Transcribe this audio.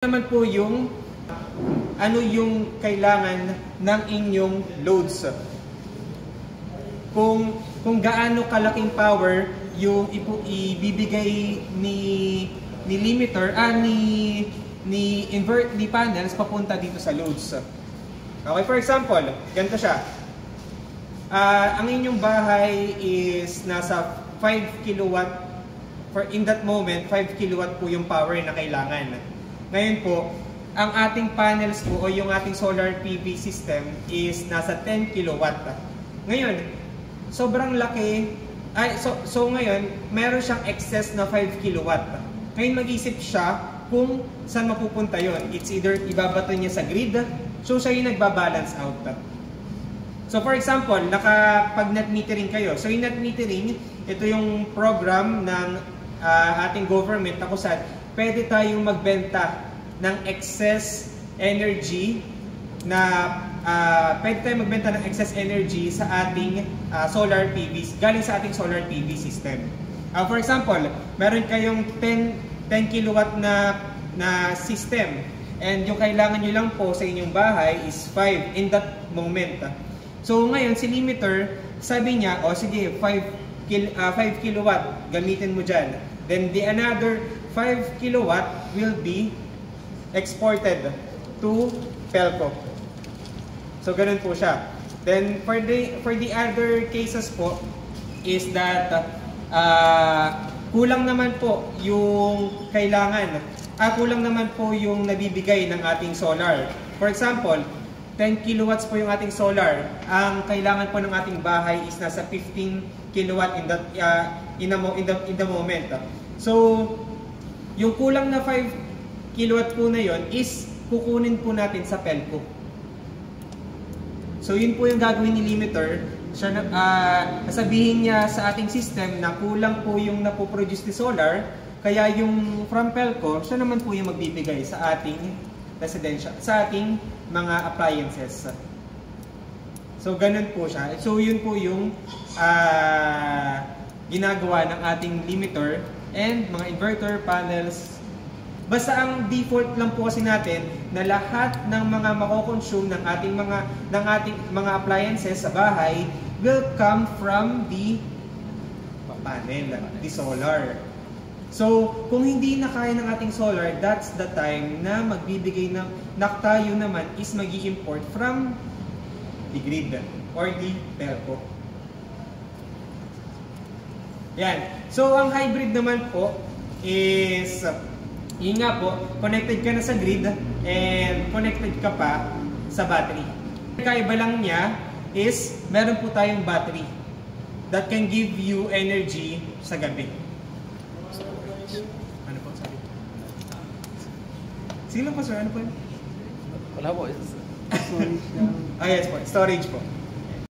Naman po yung ano yung kailangan ng inyong loads. Kung gaano kalaking power yung ibibigay ni limiter ni panels papunta dito sa loads. Okay, for example, ganito siya. Ang inyong bahay is nasa 5 kilowatt in that moment, 5 kilowatt po yung power na kailangan. Ngayon po, ang ating panels po o yung ating solar PV system is nasa 10 kilowatt. Ngayon, sobrang laki. So ngayon, meron siyang excess na 5 kilowatt. Ngayon mag-isip siya kung saan mapupunta yon. It's either ibabato niya sa grid, so siya yung nagbabalance out. So for example, pag net metering kayo. So yung net metering, ito yung program ng ating government na kung saan pwede tayong magbenta ng excess energy sa ating solar PV, galing sa ating solar PV system. For example, meron kayong 10 kilowatt na system and yung kailangan nyo lang po sa inyong bahay is 5 in that moment. So ngayon si limiter, sabi niya, sige, 5 kilowatt gamitin mo dyan. Then the another 5 kilowatt will be exported to Pelco. So ganun po siya. Then for the other cases po is that kulang naman po yung kailangan. Kulang naman po yung nabibigay ng ating solar. For example, 10 kilowatts po yung ating solar. Ang kailangan po ng ating bahay is nasa 15 kilowatt in the moment. So, yung kulang na 5 kilowatt po na yon is kukunin po natin sa Pelco. So, yun po yung gagawin ni limiter. Sabihin niya sa ating system na kulang po yung napoproduce ni solar, kaya yung from Pelco, siya naman po yung magbibigay sa ating residential, sa ating mga appliances. So, ganun po siya. So, yun po yung ginagawa ng ating limiter and mga inverter panels. Basta ang default lang po kasi natin na lahat ng mga mako-consume ng ating mga appliances sa bahay will come from the panel, the solar. So, kung hindi na kaya ng ating solar, that's the time na magbibigay ng tayo naman is mag-i-import from the grid or the Pelco. Yan. So, ang hybrid naman po is, yun nga po, connected ka na sa grid and connected ka pa sa battery. Kaiba lang niya is, meron po tayong battery that can give you energy sa gabi. Ano po? Sabi? Sino po sir? Ano po yun? Wala po. Yes po. Storage po.